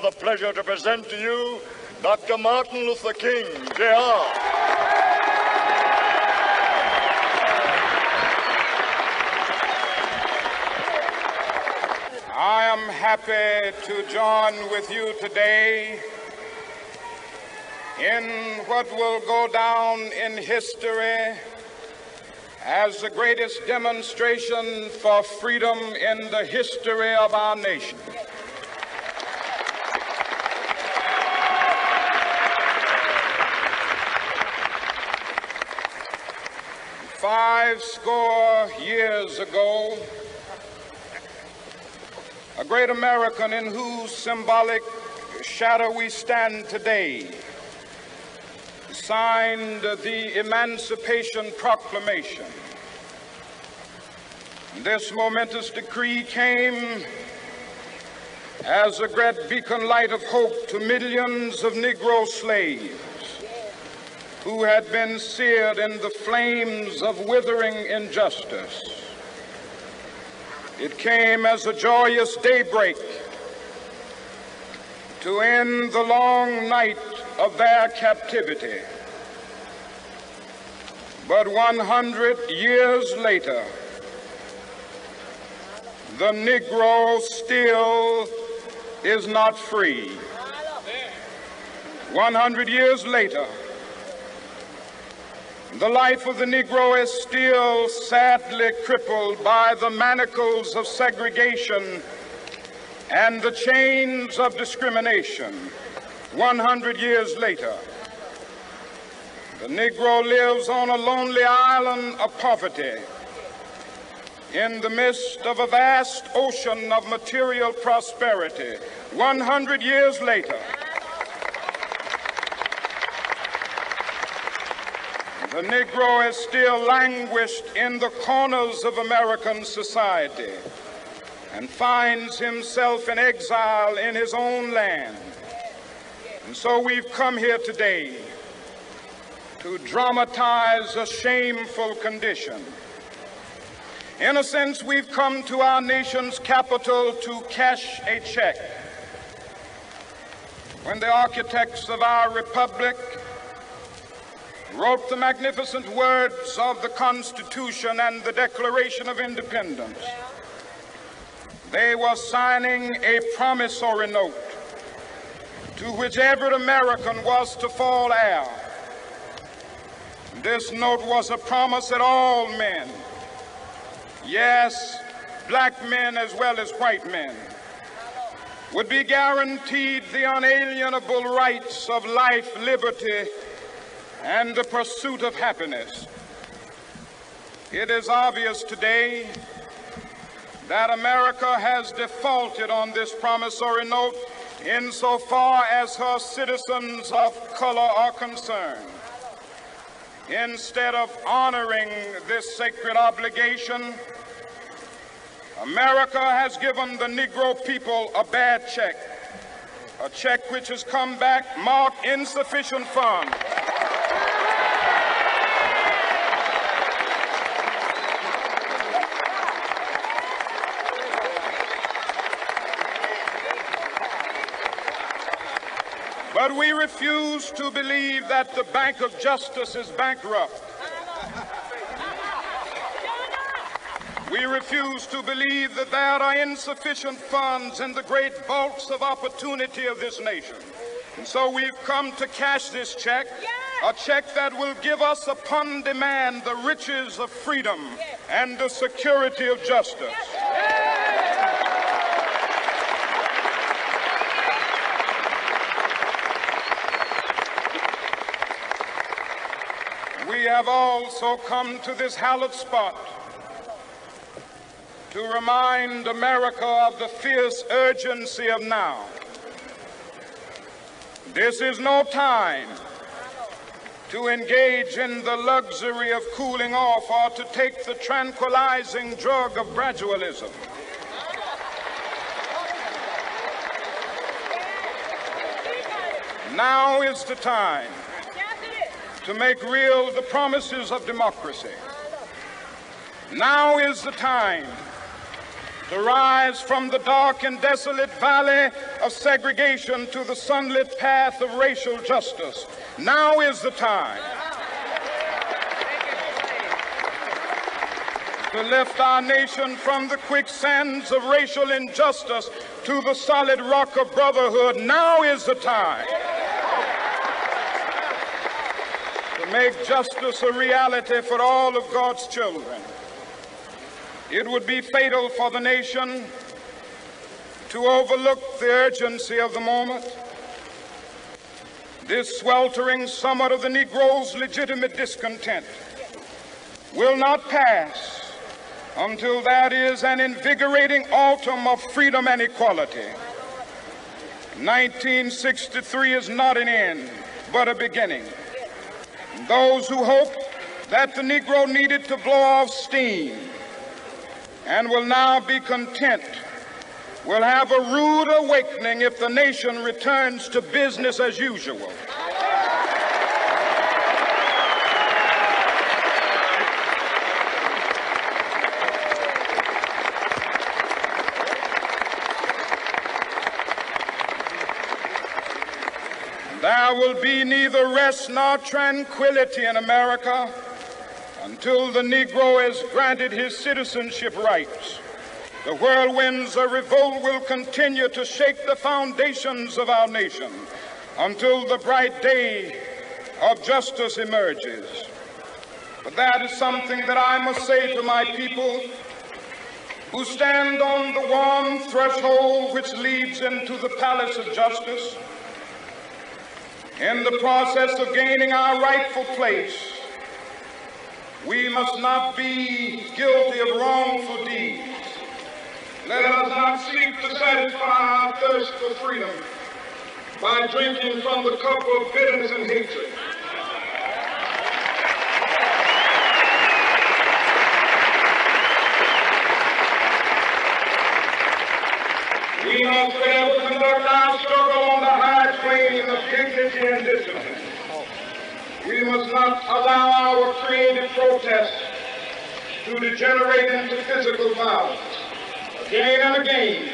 the pleasure to present to you Dr. Martin Luther King, Jr. I am happy to join with you today in what will go down in history as the greatest demonstration for freedom in the history of our nation. Five score years ago, a great American in whose symbolic shadow we stand today signed the Emancipation Proclamation. This momentous decree came as a great beacon light of hope to millions of Negro slaves who had been seared in the flames of withering injustice. It came as a joyous daybreak to end the long night of their captivity. But 100 years later, the Negro still is not free. 100 years later, the life of the Negro is still sadly crippled by the manacles of segregation and the chains of discrimination. 100 years later, the Negro lives on a lonely island of poverty in the midst of a vast ocean of material prosperity. 100 years later, the Negro is still languished in the corners of American society and finds himself in exile in his own land. And so we've come here today to dramatize a shameful condition. In a sense, we've come to our nation's capital to cash a check. When the architects of our republic wrote the magnificent words of the Constitution and the Declaration of Independence, they were signing a promissory note to which every American was to fall heir. This note was a promise that all men, yes, black men as well as white men, would be guaranteed the unalienable rights of life, liberty, and the pursuit of happiness. It is obvious today that America has defaulted on this promissory note insofar as her citizens of color are concerned. Instead of honoring this sacred obligation, America has given the Negro people a bad check, a check which has come back marked insufficient funds. But we refuse to believe that the Bank of Justice is bankrupt. We refuse to believe that there are insufficient funds in the great vaults of opportunity of this nation. And so we've come to cash this check, a check that will give us upon demand the riches of freedom and the security of justice. We have also come to this hallowed spot to remind America of the fierce urgency of now. This is no time to engage in the luxury of cooling off or to take the tranquilizing drug of gradualism. Now is the time to make real the promises of democracy. Now is the time to rise from the dark and desolate valley of segregation to the sunlit path of racial justice. Now is the time to lift our nation from the quicksands of racial injustice to the solid rock of brotherhood. Now is the time to make justice a reality for all of God's children. It would be fatal for the nation to overlook the urgency of the moment. This sweltering summit of the Negro's legitimate discontent will not pass until that is an invigorating autumn of freedom and equality. 1963 is not an end, but a beginning. Those who hope that the Negro needed to blow off steam and will now be content will have a rude awakening if the nation returns to business as usual. There will be neither rest nor tranquility in America until the Negro has granted his citizenship rights. The whirlwinds of revolt will continue to shake the foundations of our nation until the bright day of justice emerges. But that is something that I must say to my people who stand on the warm threshold which leads into the palace of justice. In the process of gaining our rightful place, we must not be guilty of wrongful deeds. Let us not seek to satisfy our thirst for freedom by drinking from the cup of bitterness and hatred. We must fail to conduct our struggle on the high plane of dignity and discipline. We must not allow our creative protest to degenerate into physical violence. Again and again,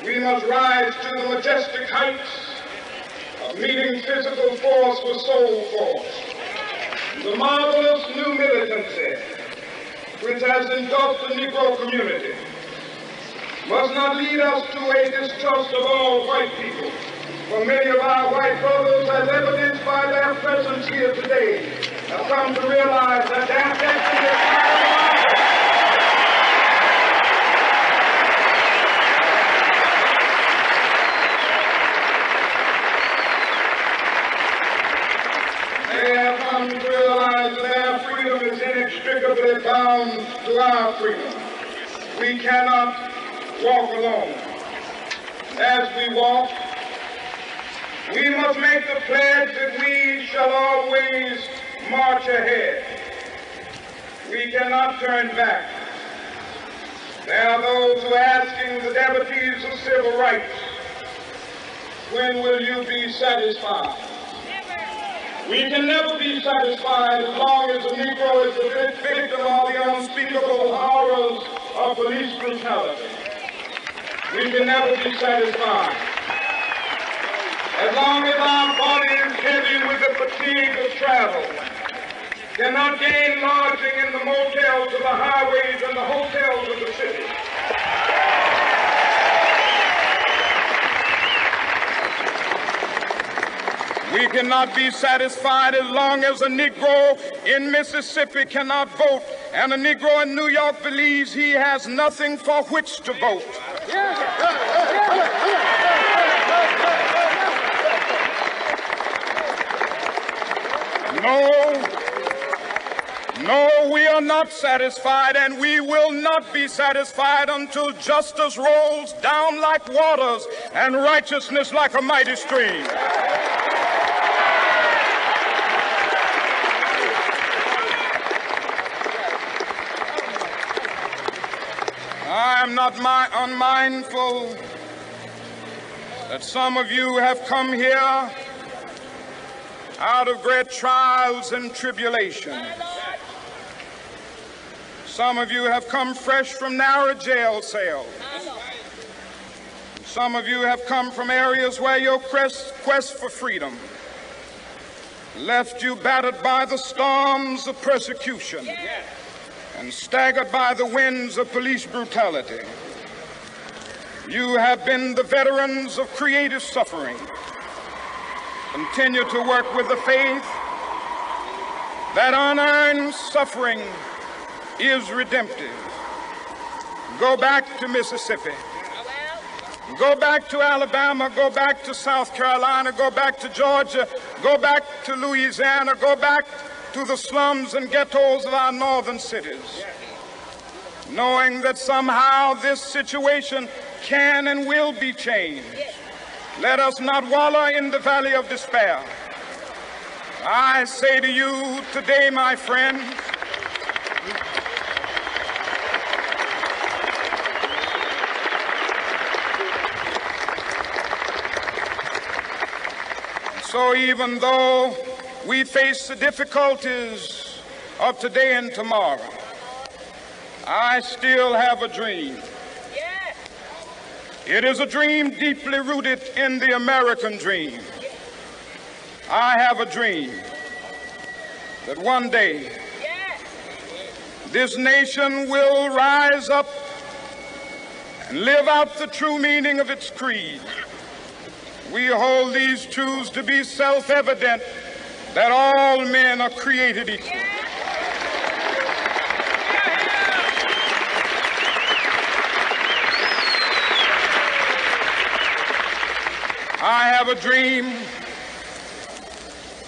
we must rise to the majestic heights of meeting physical force with soul force. The marvelous new militancy which has engulfed the Negro community must not lead us to a distrust of all white people. For many of our white brothers, as evidenced by their presence here today, have come to realize that their destiny is not They have come to realize that their freedom is inextricably bound to our freedom. We cannot walk alone. As we walk, we must make the pledge that we shall always march ahead. We cannot turn back. There are those who are asking the devotees of civil rights, when will you be satisfied? We can never be satisfied as long as the Negro is the victim of the unspeakable horrors of police brutality. We can never be satisfied as long as our body is heavy with the fatigue of travel, cannot gain lodging in the motels of the highways and the hotels of the city. We cannot be satisfied as long as a Negro in Mississippi cannot vote and a Negro in New York believes he has nothing for which to vote. No, we are not satisfied, and we will not be satisfied until justice rolls down like waters and righteousness like a mighty stream. I am not unmindful that some of you have come here out of great trials and tribulations. Some of you have come fresh from narrow jail cells. Some of you have come from areas where your quest for freedom left you battered by the storms of persecution and staggered by the winds of police brutality. You have been the veterans of creative suffering. Continue to work with the faith that unearned suffering is redemptive. Go back to Mississippi. Go back to Alabama. Go back to South Carolina. Go back to Georgia. Go back to Louisiana. Go back to the slums and ghettos of our northern cities, knowing that somehow this situation can and will be changed. Let us not wallow in the valley of despair. I say to you today, my friends, so even though we face the difficulties of today and tomorrow, I still have a dream. It is a dream deeply rooted in the American dream. I have a dream that one day this nation will rise up and live out the true meaning of its creed. We hold these truths to be self-evident, that all men are created equal. I have a dream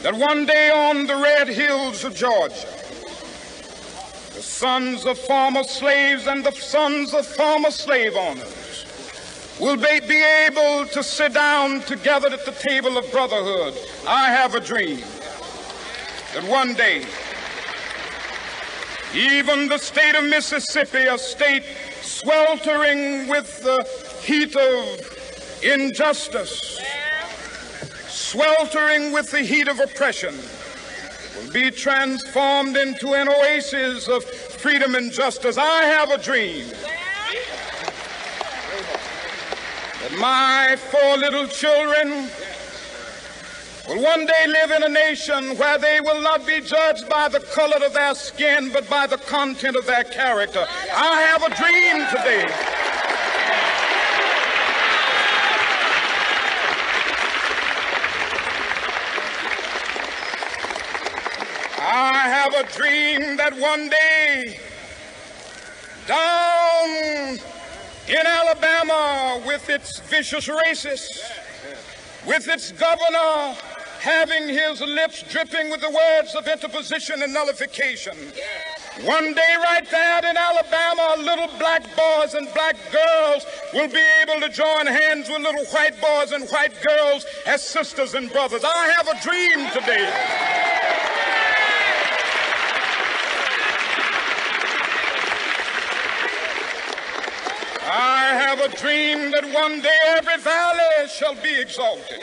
that one day on the red hills of Georgia, the sons of former slaves and the sons of former slave owners will be able to sit down together at the table of brotherhood. I have a dream that one day, even the state of Mississippi, a state sweltering with the heat of injustice, sweltering with the heat of oppression, will be transformed into an oasis of freedom and justice. I have a dream that my 4 little children will one day live in a nation where they will not be judged by the color of their skin, but by the content of their character. I have a dream today a dream that one day down in Alabama, with its vicious racists, with its governor having his lips dripping with the words of interposition and nullification, one day right there in Alabama, little black boys and black girls will be able to join hands with little white boys and white girls as sisters and brothers. I have a dream today that one day every valley shall be exalted,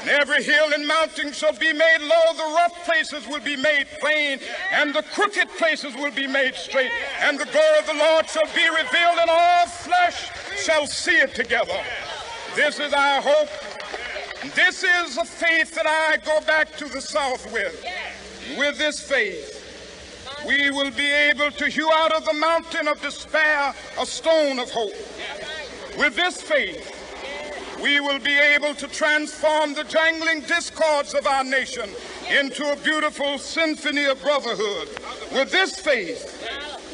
and every hill and mountain shall be made low. The rough places will be made plain, and the crooked places will be made straight, and the glory of the Lord shall be revealed, and all flesh shall see it together. This is our hope. This is a faith that I go back to the South with. With this faith, we will be able to hew out of the mountain of despair a stone of hope. With this faith, we will be able to transform the jangling discords of our nation into a beautiful symphony of brotherhood. With this faith,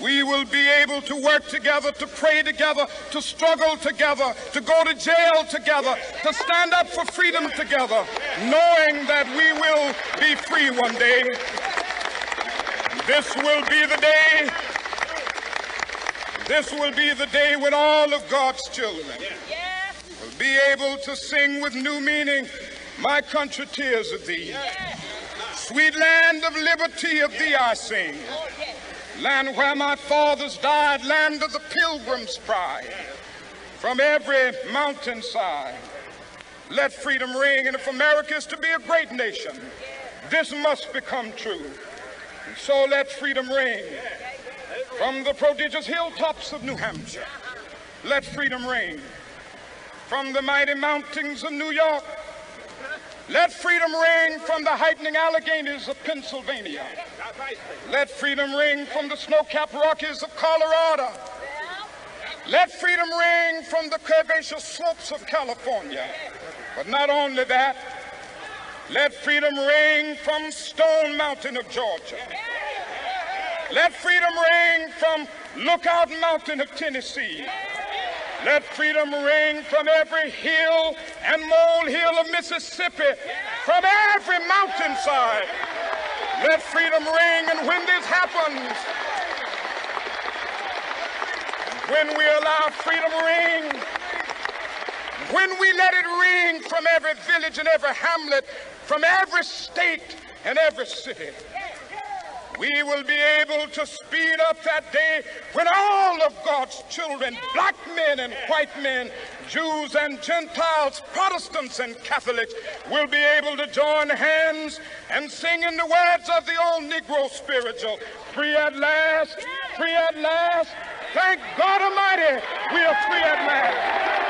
we will be able to work together, to pray together, to struggle together, to go to jail together, to stand up for freedom together, knowing that we will be free one day. This will be the day. This will be the day when all of God's children will be able to sing with new meaning, "My country, tears of thee. Sweet land of liberty, of thee I sing. Land where my fathers died, land of the pilgrim's pride. From every mountainside, let freedom ring. And if America is to be a great nation, this must become true. And so let freedom ring. From the prodigious hilltops of New Hampshire, let freedom ring. from the mighty mountains of New York. Let freedom ring from the heightening Alleghenies of Pennsylvania. Let freedom ring from the snow-capped Rockies of Colorado. Let freedom ring from the curvaceous slopes of California. But not only that, let freedom ring from Stone Mountain of Georgia. Let freedom ring from Lookout Mountain of Tennessee. Let freedom ring from every hill and molehill of Mississippi, from every mountainside. Let freedom ring, and when this happens, when we allow freedom ring, when we let it ring from every village and every hamlet, from every state and every city, we will be able to speed up that day when all of God's children, black men and white men, Jews and Gentiles, Protestants and Catholics, will be able to join hands and sing in the words of the old Negro spiritual, free at last, free at last. Thank God Almighty, we are free at last.